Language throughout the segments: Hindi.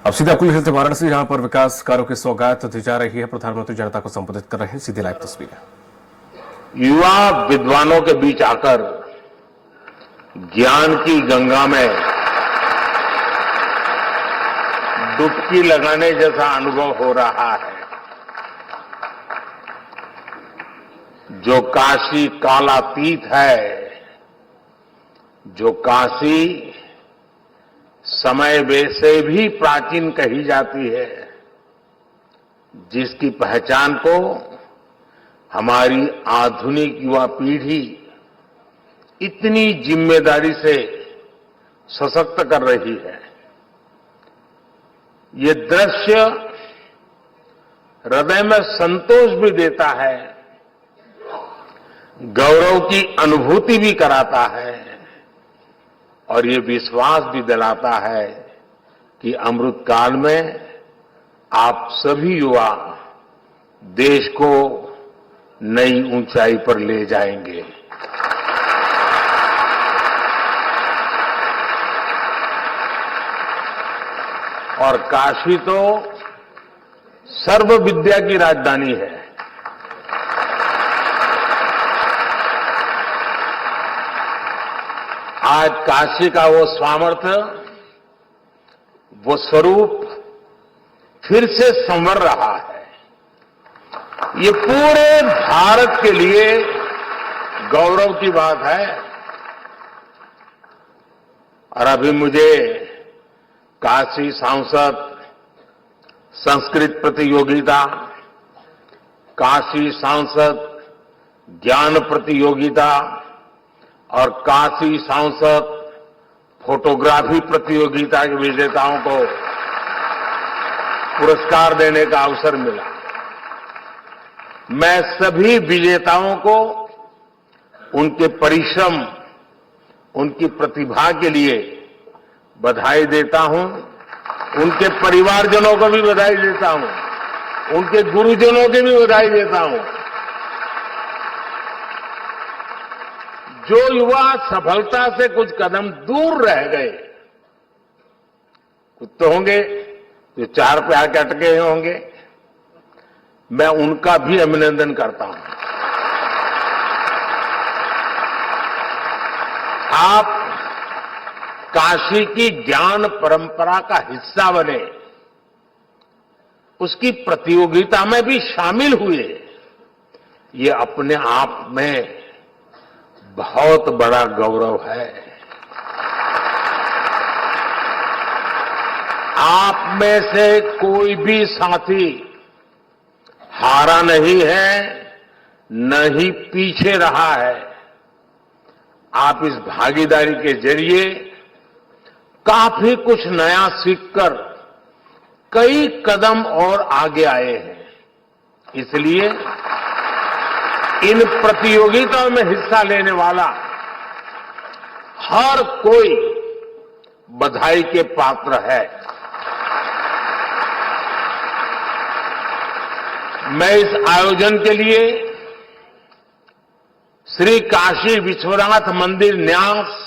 अब सीधे आपको लेते हैं वाराणसी, जहां पर विकास कार्यों की सौगात दी जा रही है। प्रधानमंत्री जनता को संबोधित कर रहे हैं। सीधी लाइव तस्वीरें। युवा विद्वानों के बीच आकर ज्ञान की गंगा में डुबकी लगाने जैसा अनुभव हो रहा है। जो काशी कालातीत है, जो काशी समय से भी प्राचीन कही जाती है, जिसकी पहचान को हमारी आधुनिक युवा पीढ़ी इतनी जिम्मेदारी से सशक्त कर रही है, ये दृश्य हृदय में संतोष भी देता है, गौरव की अनुभूति भी कराता है और ये विश्वास भी दिलाता है कि अमृत काल में आप सभी युवा देश को नई ऊंचाई पर ले जाएंगे। और काशी तो सर्व विद्या की राजधानी है। आज काशी का वो सामर्थ्य, वो स्वरूप फिर से संवर रहा है। ये पूरे भारत के लिए गौरव की बात है। और अभी मुझे काशी सांसद संस्कृत प्रतियोगिता, काशी सांसद ज्ञान प्रतियोगिता और काशी सांसद फोटोग्राफी प्रतियोगिता के विजेताओं को पुरस्कार देने का अवसर मिला। मैं सभी विजेताओं को उनके परिश्रम, उनकी प्रतिभा के लिए बधाई देता हूं। उनके परिवारजनों को भी बधाई देता हूं, उनके गुरुजनों की भी बधाई देता हूं। जो युवा सफलता से कुछ कदम दूर रह गए, कुछ तो होंगे जो 4 पे आके अटके होंगे, मैं उनका भी अभिनंदन करता हूं। आप काशी की ज्ञान परंपरा का हिस्सा बने, उसकी प्रतियोगिता में भी शामिल हुए, ये अपने आप में बहुत बड़ा गौरव है। आप में से कोई भी साथी हारा नहीं है, न ही पीछे रहा है। आप इस भागीदारी के जरिए काफी कुछ नया सीखकर कई कदम और आगे आए हैं। इसलिए इन प्रतियोगिताओं में हिस्सा लेने वाला हर कोई बधाई के पात्र है। मैं इस आयोजन के लिए श्री काशी विश्वनाथ मंदिर न्यास,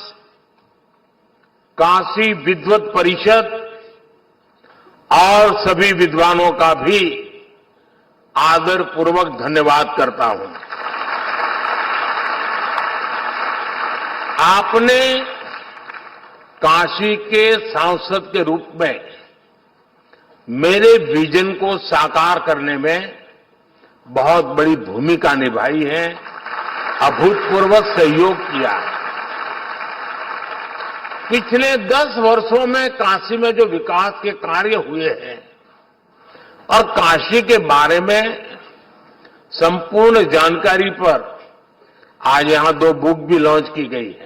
काशी विद्वत परिषद और सभी विद्वानों का भी आदरपूर्वक धन्यवाद करता हूं। आपने काशी के सांसद के रूप में मेरे विजन को साकार करने में बहुत बड़ी भूमिका निभाई है, अभूतपूर्व सहयोग किया है। पिछले 10 वर्षों में काशी में जो विकास के कार्य हुए हैं और काशी के बारे में संपूर्ण जानकारी पर आज यहां 2 बुक भी लॉन्च की गई है।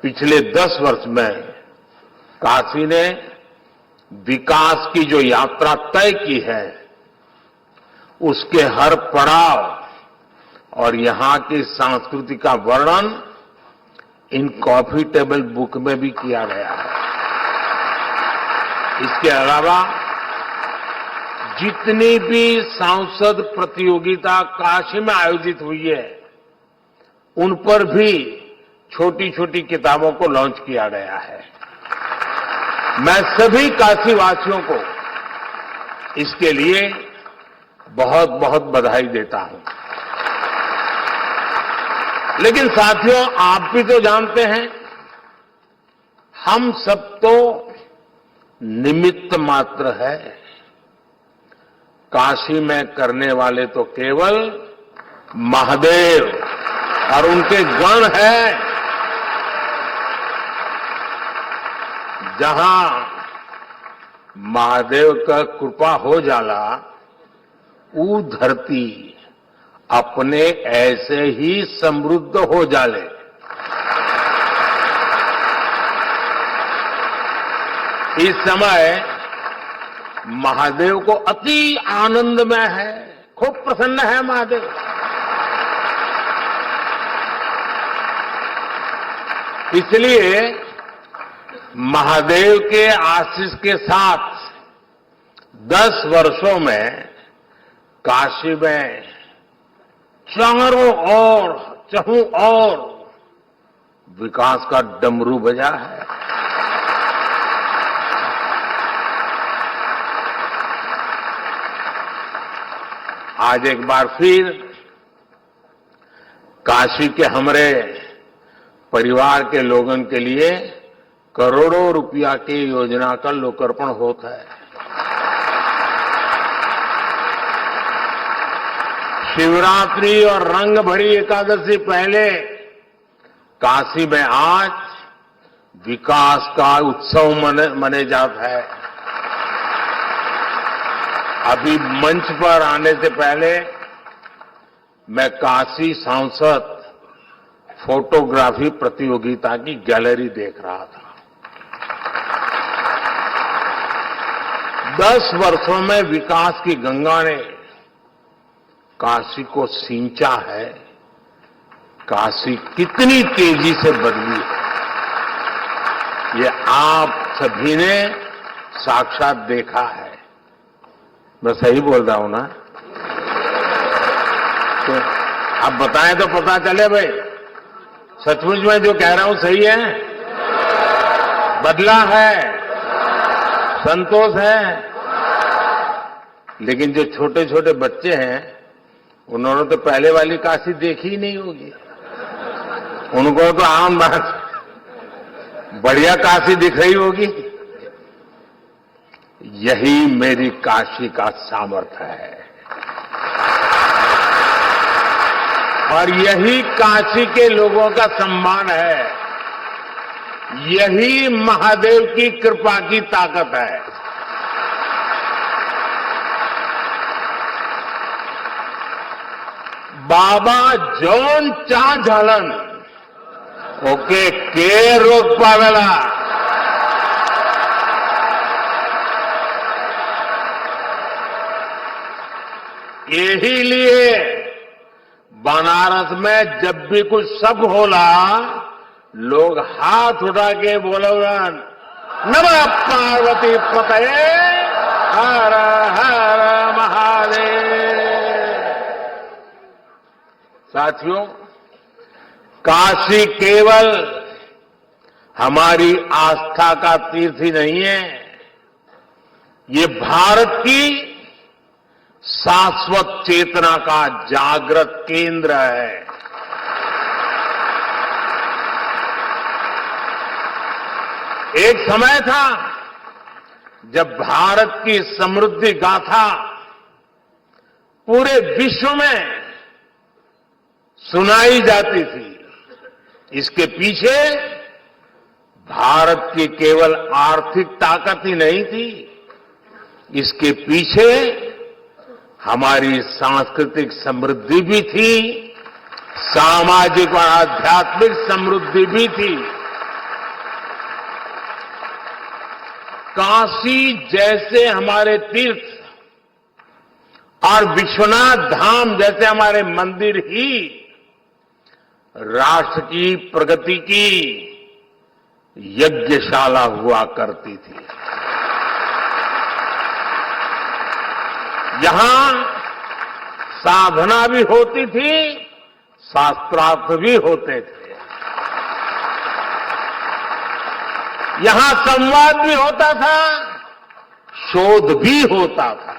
पिछले 10 वर्ष में काशी ने विकास की जो यात्रा तय की है, उसके हर पड़ाव और यहां की संस्कृति का वर्णन इन कॉफी टेबल बुक में भी किया गया है। इसके अलावा जितनी भी सांसद प्रतियोगिता काशी में आयोजित हुई है, उन पर भी छोटी छोटी किताबों को लॉन्च किया गया है। मैं सभी काशीवासियों को इसके लिए बहुत बहुत बधाई देता हूं। लेकिन साथियों, आप भी तो जानते हैं, हम सब तो निमित्त मात्र है। काशी में करने वाले तो केवल महादेव और उनके गण हैं। जहां महादेव का कृपा हो जाला, ऊ धरती अपने ऐसे ही समृद्ध हो जाले। इस समय महादेव को अति आनंदमय है, खूब प्रसन्न है महादेव। इसलिए महादेव के आशीष के साथ 10 वर्षों में काशी में चारों ओर चहुं ओर विकास का डमरू बजा है। आज एक बार फिर काशी के हमारे परिवार के लोगों के लिए करोड़ों रुपया की योजना का लोकार्पण होता है। शिवरात्रि और रंग भरी एकादशी पहले काशी में आज विकास का उत्सव मने जाता है। अभी मंच पर आने से पहले मैं काशी सांसद फोटोग्राफी प्रतियोगिता की गैलरी देख रहा था। 10 वर्षों में विकास की गंगा ने काशी को सींचा है। काशी कितनी तेजी से बदली है, ये आप सभी ने साक्षात देखा है। मैं सही बोल रहा हूं ना? तो आप बताएं तो पता चले भाई, सचमुच में जो कह रहा हूं सही है? बदला है, संतोष है। लेकिन जो छोटे छोटे बच्चे हैं, उन्होंने तो पहले वाली काशी देखी ही नहीं होगी। उनको तो आम बात बढ़िया काशी दिख रही होगी। यही मेरी काशी का सामर्थ्य है और यही काशी के लोगों का सम्मान है। यही महादेव की कृपा की ताकत है। बाबा जौन चा झालन ओके के रोक पावेला। यही लिए बनारस में जब भी कुछ सब होला, लोग हाथ उठा के बोलन, नमः पार्वती पतये हर हर महादेव। साथियों, काशी केवल हमारी आस्था का तीर्थ ही नहीं है, ये भारत की शाश्वत चेतना का जागृत केंद्र है। एक समय था जब भारत की समृद्धि गाथा पूरे विश्व में सुनाई जाती थी। इसके पीछे भारत की केवल आर्थिक ताकत ही नहीं थी, इसके पीछे हमारी सांस्कृतिक समृद्धि भी थी, सामाजिक और आध्यात्मिक समृद्धि भी थी। काशी जैसे हमारे तीर्थ और विश्वनाथ धाम जैसे हमारे मंदिर ही राष्ट्र की प्रगति की यज्ञशाला हुआ करती थी। यहां साधना भी होती थी, शास्त्रार्थ भी होते थे। यहां संवाद भी होता था, शोध भी होता था।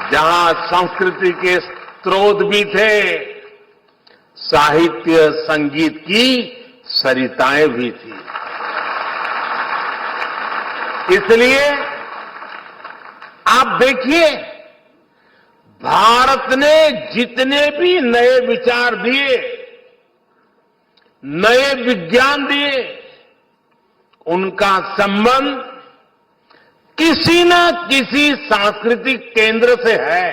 जहां संस्कृति के स्रोत भी थे, साहित्य संगीत की सरिताएं भी थी। इसलिए आप देखिए, भारत ने जितने भी नए विचार दिए, नए विज्ञान दिए, उनका संबंध किसी न किसी सांस्कृतिक केंद्र से है।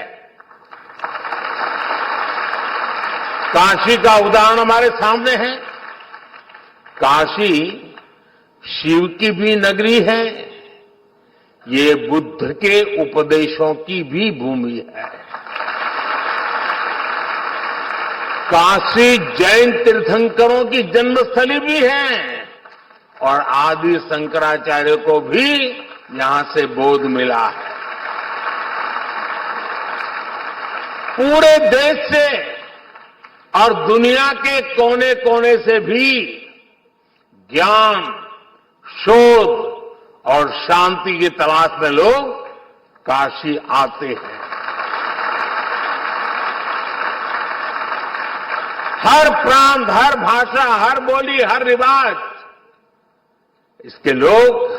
काशी का उदाहरण हमारे सामने है। काशी शिव की भी नगरी है, ये बुद्ध के उपदेशों की भी भूमि है। काशी जैन तीर्थंकरों की जन्मस्थली भी है और आदि शंकराचार्य को भी यहां से बोध मिला है। पूरे देश से और दुनिया के कोने कोने से भी ज्ञान, शोध और शांति की तलाश में लोग काशी आते हैं। हर प्रांत, हर भाषा, हर बोली, हर रिवाज, इसके लोग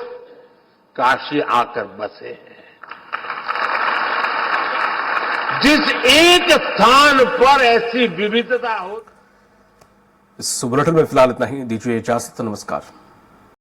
काशी आकर बसे हैं। जिस एक स्थान पर ऐसी विविधता हो। इस बुलेटिन में फिलहाल इतना ही। दीजिए इजाजत। नमस्कार।